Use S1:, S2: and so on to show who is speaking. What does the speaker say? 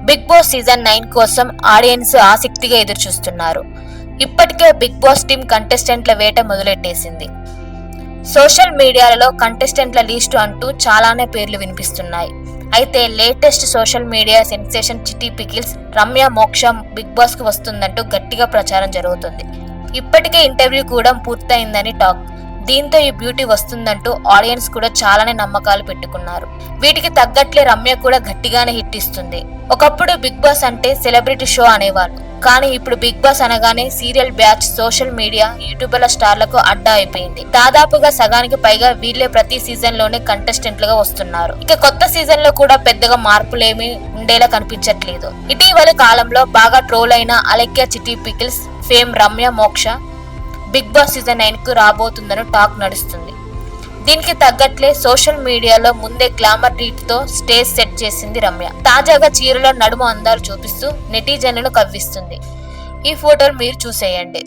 S1: Big boss season 9 కోసం audience ఆసక్తిగా ఎదురుచూస్తున్నారు. ఇప్పటికే బిగ్ బాస్ టీం కంటెస్టెంట్ల వేట మొదలెట్టేసింది. సోషల్ మీడియాలలో కంటెస్టెంట్ల లిస్టు అంటూ చాలానే పేర్లు వినిపిస్తున్నాయి. అయితే లేటెస్ట్ సోషల్ మీడియా సెన్సేషన్ చిట్టి పికిల్స్ రమ్య మోక్ష బిగ్ బాస్ కు వస్తుందంటూ గట్టిగా ప్రచారం జరుగుతుంది. ఇప్పటికే ఇంటర్వ్యూ కూడా పూర్తయిందని టాక్. దీంతో ఈ బ్యూటీ వస్తుందంటూ ఆడియన్స్ కూడా చాలానే నమ్మకాలు పెట్టుకున్నారు. వీటికి తగ్గట్లే రమ్య కూడా గట్టిగానే హిట్ ఇస్తుంది. ఒకప్పుడు బిగ్ బాస్ అంటే సెలబ్రిటీ షో అనేవాళ్ళు, కానీ ఇప్పుడు బిగ్ బాస్ అనగానే సీరియల్ బ్యాచ్, సోషల్ మీడియా, యూట్యూబర్ల స్టార్లకు అడ్డా అయిపోయింది. దాదాపుగా సగానికి పైగా వీళ్ళే ప్రతి సీజన్ లోనే కంటెస్టెంట్లుగా వస్తున్నారు. ఇక కొత్త సీజన్ లో కూడా పెద్దగా మార్పులేమీ ఉండేలా కనిపించట్లేదు. ఇటీవలి కాలంలో బాగా ట్రోల్ అయిన అలెక్య చిట్టి పికిల్స్ ఫేమ్ రమ్య మోక్ష బిగ్ బాస్ సీజన్ 9 కు రాబోతుందని టాక్ నడుస్తుంది. దీనికి తగ్గట్లే సోషల్ మీడియాలో ముందే గ్లామర్ రీట్ తో స్టేజ్ సెట్ చేసింది రమ్య. తాజాగా చీరలో నడుము అందాలు చూపిస్తూ నెటిజన్లను కవ్విస్తుంది. ఈ ఫోటోలు మీరు చూసేయండి.